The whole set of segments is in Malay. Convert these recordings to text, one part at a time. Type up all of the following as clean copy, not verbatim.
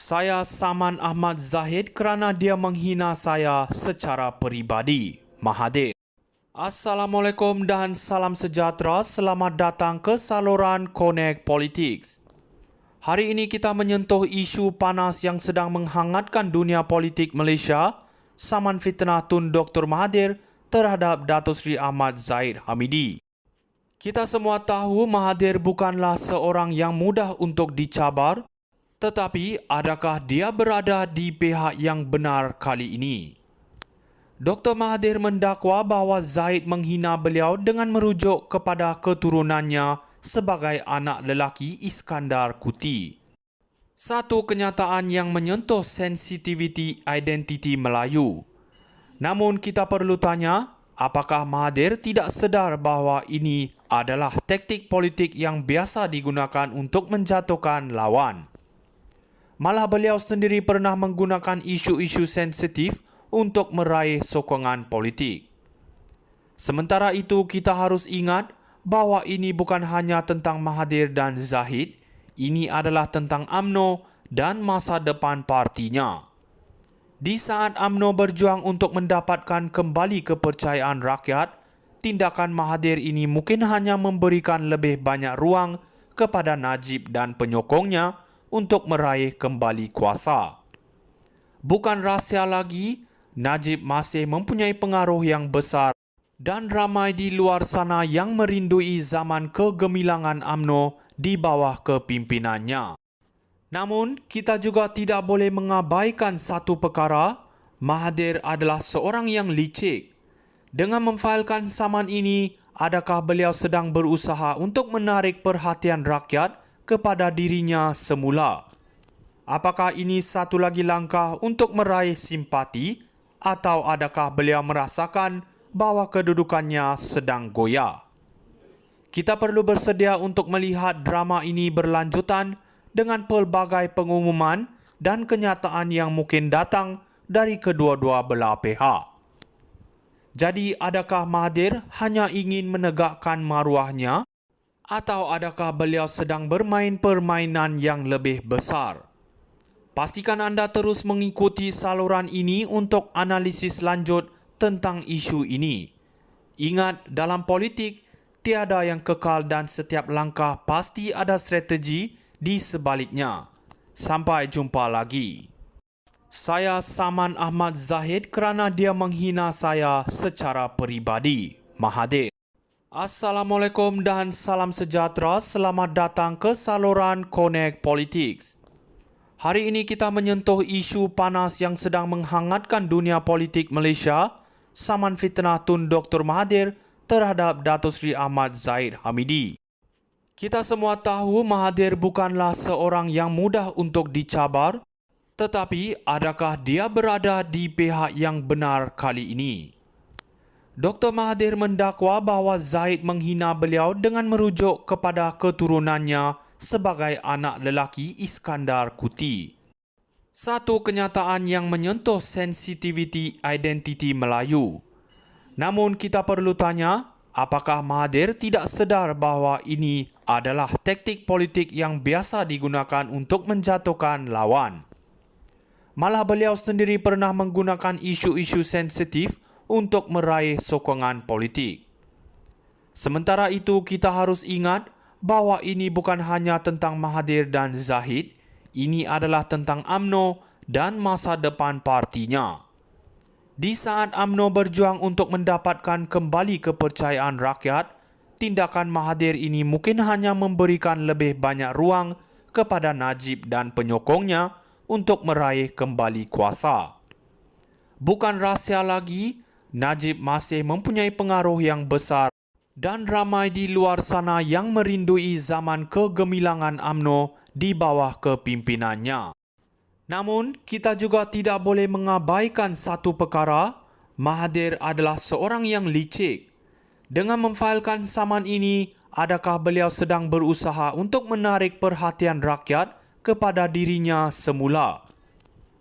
Saya saman Ahmad Zahid kerana dia menghina saya secara peribadi. Mahathir. Assalamualaikum dan salam sejahtera. Selamat datang ke saluran Connect Politics. Hari ini kita menyentuh isu panas yang sedang menghangatkan dunia politik Malaysia, saman fitnah Tun Dr. Mahathir terhadap Datuk Seri Ahmad Zahid Hamidi. Kita semua tahu Mahathir bukanlah seorang yang mudah untuk dicabar, tetapi adakah dia berada di pihak yang benar kali ini? Dr. Mahathir mendakwa bahawa Zahid menghina beliau dengan merujuk kepada keturunannya sebagai anak lelaki Iskandar Kuti. Satu kenyataan yang menyentuh sensitiviti identiti Melayu. Namun kita perlu tanya, apakah Mahathir tidak sedar bahawa ini adalah taktik politik yang biasa digunakan untuk menjatuhkan lawan? Malah beliau sendiri pernah menggunakan isu-isu sensitif untuk meraih sokongan politik. Sementara itu, kita harus ingat bahawa ini bukan hanya tentang Mahathir dan Zahid, ini adalah tentang UMNO dan masa depan partinya. Di saat UMNO berjuang untuk mendapatkan kembali kepercayaan rakyat, tindakan Mahathir ini mungkin hanya memberikan lebih banyak ruang kepada Najib dan penyokongnya untuk meraih kembali kuasa. Bukan rahsia lagi, Najib masih mempunyai pengaruh yang besar dan ramai di luar sana yang merindui zaman kegemilangan UMNO di bawah kepimpinannya. Namun, kita juga tidak boleh mengabaikan satu perkara, Mahathir adalah seorang yang licik. Dengan memfailkan saman ini, adakah beliau sedang berusaha untuk menarik perhatian rakyat kepada dirinya semula? Apakah ini satu lagi langkah untuk meraih simpati atau adakah beliau merasakan bahawa kedudukannya sedang goyah? Kita perlu bersedia untuk melihat drama ini berlanjutan dengan pelbagai pengumuman dan kenyataan yang mungkin datang dari kedua-dua belah pihak. Jadi, adakah Mahathir hanya ingin menegakkan maruahnya atau adakah beliau sedang bermain permainan yang lebih besar? Pastikan anda terus mengikuti saluran ini untuk analisis lanjut tentang isu ini. Ingat, dalam politik, tiada yang kekal dan setiap langkah pasti ada strategi di sebaliknya. Sampai jumpa lagi. Saya saman Ahmad Zahid kerana dia menghina saya secara peribadi. Mahathir. Assalamualaikum dan salam sejahtera. Selamat datang ke saluran Connect Politics. Hari ini kita menyentuh isu panas yang sedang menghangatkan dunia politik Malaysia, saman fitnah Tun Dr. Mahathir terhadap Datuk Seri Ahmad Zahid Hamidi. Kita semua tahu Mahathir bukanlah seorang yang mudah untuk dicabar, tetapi adakah dia berada di pihak yang benar kali ini? Dr. Mahathir mendakwa bahawa Zahid menghina beliau dengan merujuk kepada keturunannya sebagai anak lelaki Iskandar Kuti. Satu kenyataan yang menyentuh sensitiviti identiti Melayu. Namun kita perlu tanya, apakah Mahathir tidak sedar bahawa ini adalah taktik politik yang biasa digunakan untuk menjatuhkan lawan? Malah beliau sendiri pernah menggunakan isu-isu sensitif untuk meraih sokongan politik. Sementara itu, kita harus ingat bahawa ini bukan hanya tentang Mahathir dan Zahid, ini adalah tentang UMNO dan masa depan partinya. Di saat UMNO berjuang untuk mendapatkan kembali kepercayaan rakyat, tindakan Mahathir ini mungkin hanya memberikan lebih banyak ruang kepada Najib dan penyokongnya untuk meraih kembali kuasa. Bukan rahsia lagi, Najib masih mempunyai pengaruh yang besar dan ramai di luar sana yang merindui zaman kegemilangan UMNO di bawah kepimpinannya. Namun, kita juga tidak boleh mengabaikan satu perkara, Mahathir adalah seorang yang licik. Dengan memfailkan saman ini, adakah beliau sedang berusaha untuk menarik perhatian rakyat kepada dirinya semula?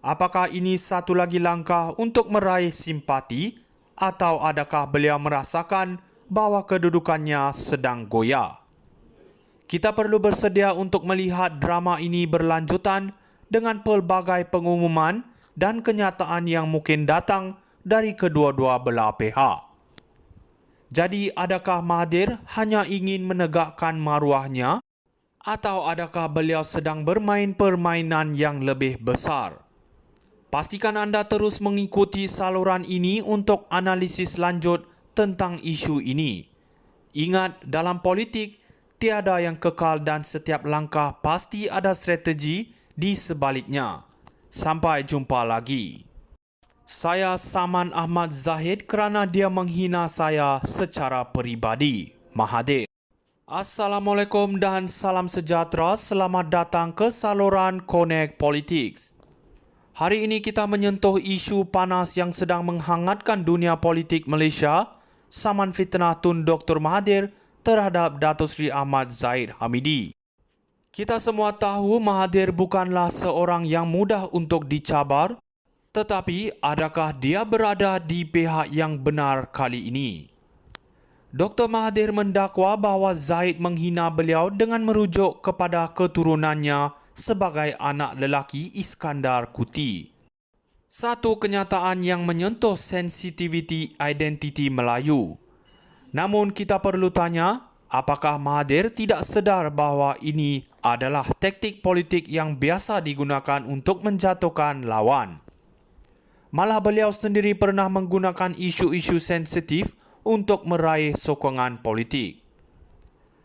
Apakah ini satu lagi langkah untuk meraih simpati atau adakah beliau merasakan bahawa kedudukannya sedang goyah? Kita perlu bersedia untuk melihat drama ini berlanjutan dengan pelbagai pengumuman dan kenyataan yang mungkin datang dari kedua-dua belah pihak. Jadi, adakah Mahathir hanya ingin menegakkan maruahnya atau adakah beliau sedang bermain permainan yang lebih besar? Pastikan anda terus mengikuti saluran ini untuk analisis lanjut tentang isu ini. Ingat, dalam politik, tiada yang kekal dan setiap langkah pasti ada strategi di sebaliknya. Sampai jumpa lagi. Saya Saman Ahmad Zahid kerana dia menghina saya secara peribadi. Mahathir. Assalamualaikum dan salam sejahtera. Selamat datang ke saluran Connect Politics. Hari ini kita menyentuh isu panas yang sedang menghangatkan dunia politik Malaysia, saman fitnah Tun Dr. Mahathir terhadap Datuk Seri Ahmad Zahid Hamidi. Kita semua tahu Mahathir bukanlah seorang yang mudah untuk dicabar, tetapi adakah dia berada di pihak yang benar kali ini? Dr. Mahathir mendakwa bahawa Zahid menghina beliau dengan merujuk kepada keturunannya sebagai anak lelaki Iskandar Kuti. Satu kenyataan yang menyentuh sensitiviti identiti Melayu. Namun kita perlu tanya, apakah Mahathir tidak sedar bahawa ini adalah taktik politik yang biasa digunakan untuk menjatuhkan lawan? Malah beliau sendiri pernah menggunakan isu-isu sensitif untuk meraih sokongan politik.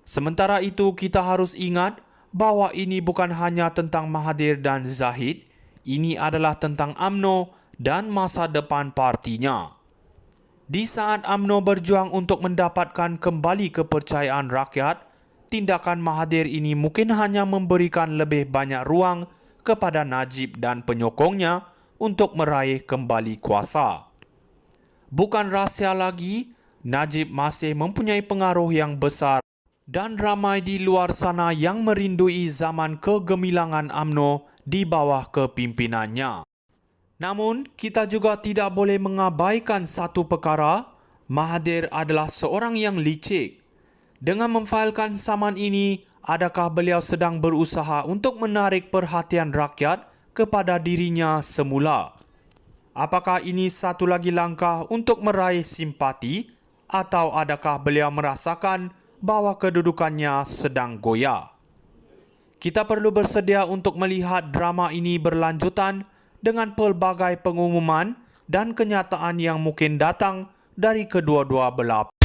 Sementara itu, kita harus ingat bahawa ini bukan hanya tentang Mahathir dan Zahid, ini adalah tentang UMNO dan masa depan partinya. Di saat UMNO berjuang untuk mendapatkan kembali kepercayaan rakyat, tindakan Mahathir ini mungkin hanya memberikan lebih banyak ruang kepada Najib dan penyokongnya untuk meraih kembali kuasa. Bukan rahsia lagi, Najib masih mempunyai pengaruh yang besar dan ramai di luar sana yang merindui zaman kegemilangan UMNO di bawah kepimpinannya. Namun, kita juga tidak boleh mengabaikan satu perkara, Mahathir adalah seorang yang licik. Dengan memfailkan saman ini, adakah beliau sedang berusaha untuk menarik perhatian rakyat kepada dirinya semula? Apakah ini satu lagi langkah untuk meraih simpati atau adakah beliau merasakan bahawa kedudukannya sedang goyah? Kita perlu bersedia untuk melihat drama ini berlanjutan dengan pelbagai pengumuman dan kenyataan yang mungkin datang dari kedua-dua belah.